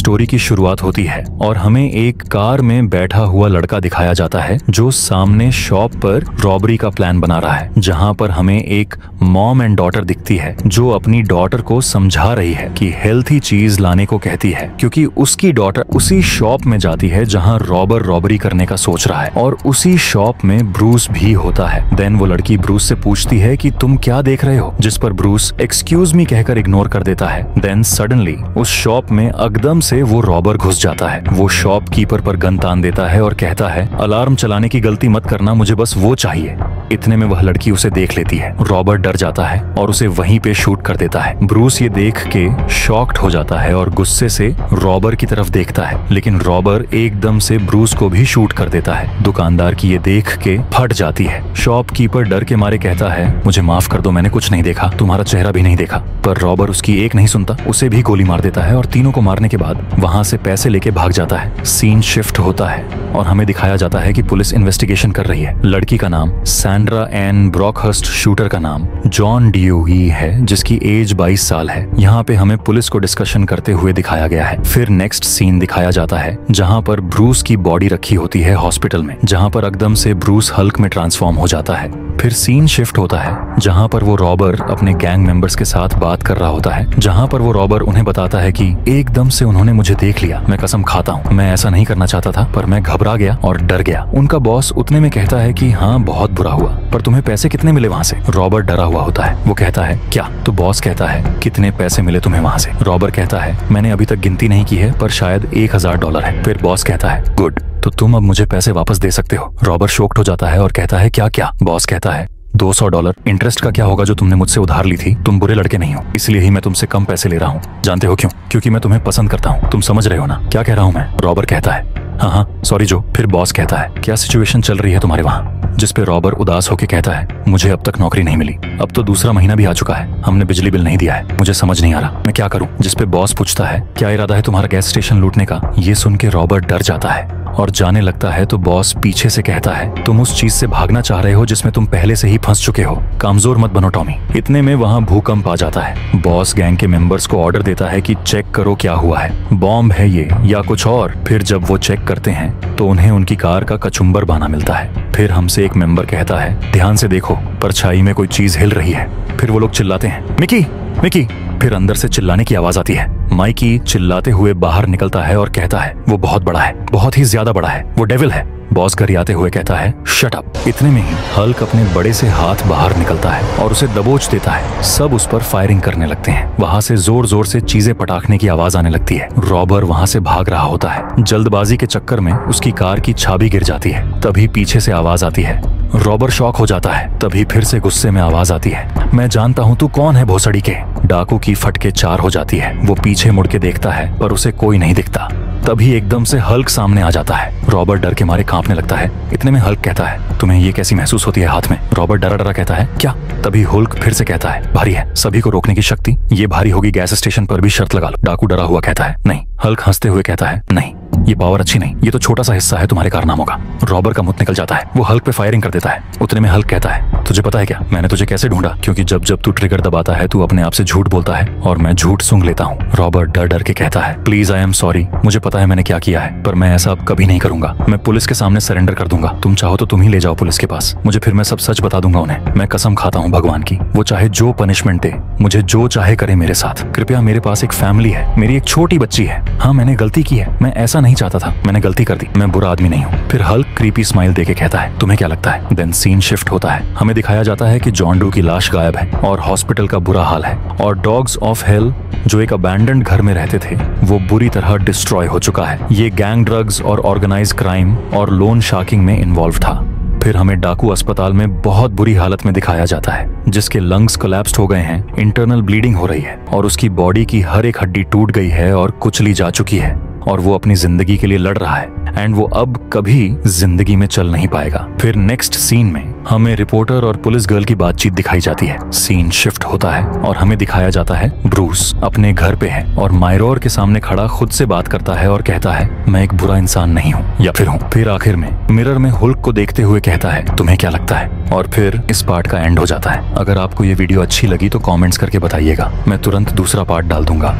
Story की शुरुआत होती है और हमें एक कार में बैठा हुआ लड़का दिखाया जाता है जो सामने शॉप पर रॉबरी का प्लान बना रहा है, जहां पर हमें एक मॉम एंड डॉटर दिखती है जो अपनी डॉटर को समझा रही है कि हेल्थी चीज लाने को कहती है, क्योंकि उसकी डॉटर उसी शॉप में जाती है जहां रॉबर रॉबरी करने का सोच रहा है और उसी शॉप में ब्रूस भी होता है। देन वो लड़की ब्रूस से पूछती है कि तुम क्या देख रहे हो, जिस पर ब्रूस एक्सक्यूज मी कहकर इग्नोर कर देता है। देन सडनली उस शॉप में एकदम से वो रॉबर घुस जाता है। वो शॉपकीपर पर गन तान देता है और कहता है अलार्म चलाने की गलती मत करना, मुझे बस वो चाहिए। इतने में वह लड़की उसे देख लेती है। रॉबर डर जाता है और उसे वहीं पे शूट कर देता है। ब्रूस ये देख के शॉक्ड हो जाता है और गुस्से से रॉबर की तरफ देखता है, लेकिन रॉबर एकदम से ब्रूस को भी शूट कर देता है। दुकानदार की ये देख के फट जाती है। शॉपकीपर डर के मारे कहता है मुझे माफ कर दो, मैंने कुछ नहीं देखा, तुम्हारा चेहरा भी नहीं देखा। पर रॉबर उसकी एक नहीं सुनता, उसे भी गोली मार देता है और तीनों को मारने के बाद वहां से पैसे लेके भाग जाता है। सीन शिफ्ट होता है और हमें दिखाया जाता है कि पुलिस इन्वेस्टिगेशन कर रही है। लड़की का नाम सैंड्रा एन ब्रॉकहर्स्ट, शूटर का नाम जॉन डियोगी है जिसकी एज 22 साल है। यहाँ पे हमें पुलिस को डिस्कशन करते हुए दिखाया गया है। फिर नेक्स्ट सीन दिखाया जाता है जहाँ पर ब्रूस की बॉडी रखी होती है हॉस्पिटल में, जहाँ पर एकदम से ब्रूस हल्क में ट्रांसफॉर्म हो जाता है। फिर सीन शिफ्ट होता है जहाँ पर वो रॉबर अपने गैंग मेंबर्स के साथ बात कर रहा होता है, जहाँ पर वो रॉबर उन्हें बताता है कि एकदम से उन्होंने मुझे देख लिया, मैं कसम खाता हूँ मैं ऐसा नहीं करना चाहता था, पर मैं घबरा गया और डर गया। उनका बॉस उतने में कहता है कि हाँ बहुत बुरा हुआ, पर तुम्हें पैसे कितने मिले वहाँ से? रॉबर डरा हुआ होता है। वो कहता है क्या? तो बॉस कहता है कितने पैसे मिले तुम्हें वहाँ से? रॉबर कहता है मैंने अभी तक गिनती नहीं की है, पर शायद $1000 है। फिर बॉस कहता है गुड, तो तुम अब मुझे पैसे वापस दे सकते हो। रॉबर शॉक्ड हो जाता है और कहता है क्या क्या? बॉस कहता है $200। इंटरेस्ट का क्या होगा जो तुमने मुझसे उधार ली थी? तुम बुरे लड़के नहीं हो, इसलिए ही मैं तुमसे कम पैसे ले रहा हूँ। जानते हो क्यों? क्योंकि मैं तुम्हें पसंद करता हूँ। तुम समझ रहे हो ना क्या कह रहा हूँ मैं? रॉबर कहता है हाँ हाँ सॉरी जो। फिर बॉस कहता है क्या सिचुएशन चल रही है तुम्हारे वहाँ? जिस पे रॉबर उदास होकर कहता है मुझे अब तक नौकरी नहीं मिली, अब तो दूसरा महीना भी आ चुका है, हमने बिजली बिल नहीं दिया है, मुझे समझ नहीं आ रहा मैं क्या करूं। जिस पे बॉस पूछता है क्या इरादा है तुम्हारा गैस स्टेशन लूटने का? ये सुन के रॉबर डर जाता है और जाने लगता है तो बॉस पीछे से कहता है तुम उस चीज से भागना चाह रहे हो जिसमें तुम पहले से ही फंस चुके हो, कमजोर मत बनो टॉमी। इतने में वहाँ भूकंप आ जाता है। बॉस गैंग के मेंबर्स को ऑर्डर देता है कि चेक करो क्या हुआ है, बॉम्ब है ये या कुछ और। फिर जब वो चेक करते हैं तो उन्हें उनकी कार का कचुम्बर बना मिलता है। फिर हमसे एक मेंबर कहता है ध्यान से देखो, परछाई में कोई चीज हिल रही है। फिर वो लोग चिल्लाते हैं मिकी मिकी। फिर अंदर से चिल्लाने की आवाज आती है। माइकी चिल्लाते हुए बाहर निकलता है और कहता है वो बहुत बड़ा है, बहुत ही ज्यादा बड़ा है, वो डेविल है। बॉस गरियाते हुए कहता है शट अप। इतने में ही हल्क अपने बड़े से हाथ बाहर निकलता है और उसे दबोच देता है। सब उस पर फायरिंग करने लगते हैं। वहाँ से जोर जोर से चीजें पटाखने की आवाज आने लगती है। रॉबर वहाँ से भाग रहा होता है। जल्दबाजी के चक्कर में उसकी कार की चाबी गिर जाती है। तभी पीछे से आवाज आती है। रॉबर शॉक हो जाता है। तभी फिर से गुस्से में आवाज आती है मैं जानता हूँ तू कौन है भोसड़ी के। डाकू की फटके 4 हो जाती है। वो पीछे मुड़ के देखता है पर उसे कोई नहीं दिखता। तभी एकदम से हल्क सामने आ जाता है। रॉबर्ट डर के मारे कांपने लगता है। इतने में हल्क कहता है तुम्हें ये कैसी महसूस होती है हाथ में? रॉबर्ट डरा डरा कहता है क्या? तभी हल्क फिर से कहता है भारी है, सभी को रोकने की शक्ति, ये भारी होगी गैस स्टेशन पर भी शर्त लगा लो। डाकू डरा हुआ कहता है नहीं। हल्क हंसते हुए कहता है नहीं, ये पावर अच्छी नहीं, ये तो छोटा सा हिस्सा है तुम्हारे कारनामों का। रॉबर का मुंह निकल जाता है। वो हल्क पे फायरिंग कर देता है। उतने में हल्क कहता है तुझे पता है क्या मैंने तुझे कैसे ढूंढा? क्योंकि जब जब तू ट्रिगर दबाता है तू अपने आप से झूठ बोलता है और मैं झूठ सूंघ लेता हूँ। रॉबर्ट डर डर के कहता है प्लीज आई एम सॉरी, मुझे पता है मैंने क्या किया है, पर मैं ऐसा अब कभी नहीं करूंगा। मैं पुलिस के सामने सरेंडर कर दूंगा। तुम चाहो तो तुम ही ले जाओ पुलिस के पास मुझे, फिर मैं सब सच बता दूंगा उन्हें। मैं कसम खाता हूँ भगवान की, वो चाहे जो पनिशमेंट दे, मुझे जो चाहे करे मेरे साथ। कृपया, मेरे पास एक फैमिली है, मेरी एक छोटी बच्ची है। हाँ मैंने गलती की है, मैं ऐसा नहीं चाहता था, मैंने गलती कर दी, मैं बुरा आदमी नहीं हूँ। फिर हल्क क्रीपी स्माइल देके कहता है तुम्हें क्या लगता है? देन सीन शिफ्ट होता है। हमें दिखाया जाता है कि जॉन डू की लाश गायब है और हॉस्पिटल का बुरा हाल है और डॉग्स ऑफ हेल जो एक अबैंडन्ड घर में रहते थे वो बुरी तरह डिस्ट्रॉय हो चुका है। ये गैंग ड्रग्स और ऑर्गेनाइज क्राइम और लोन शार्किंग में इन्वॉल्व था। फिर हमें डाकू अस्पताल में बहुत बुरी हालत में दिखाया जाता है जिसके लंग्स कोलैप्स्ड हो गए हैं, इंटरनल ब्लीडिंग हो रही है और उसकी बॉडी की हर एक हड्डी टूट गई है और कुचली जा चुकी है और वो अपनी जिंदगी के लिए लड़ रहा है एंड वो अब कभी जिंदगी में चल नहीं पाएगा। फिर नेक्स्ट सीन में हमें रिपोर्टर और पुलिस गर्ल की बातचीत दिखाई जाती है। सीन शिफ्ट होता है और हमें दिखाया जाता है ब्रूस अपने घर पे है और मायरोर के सामने खड़ा खुद से बात करता है और कहता है मैं एक बुरा इंसान नहीं हूँ या फिर हूँ। फिर आखिर में मिरर में हुल्क को देखते हुए कहता है तुम्हें क्या लगता है? और फिर इस पार्ट का एंड हो जाता है। अगर आपको ये वीडियो अच्छी लगी तो कॉमेंट्स करके बताइएगा, मैं तुरंत दूसरा पार्ट डाल दूंगा।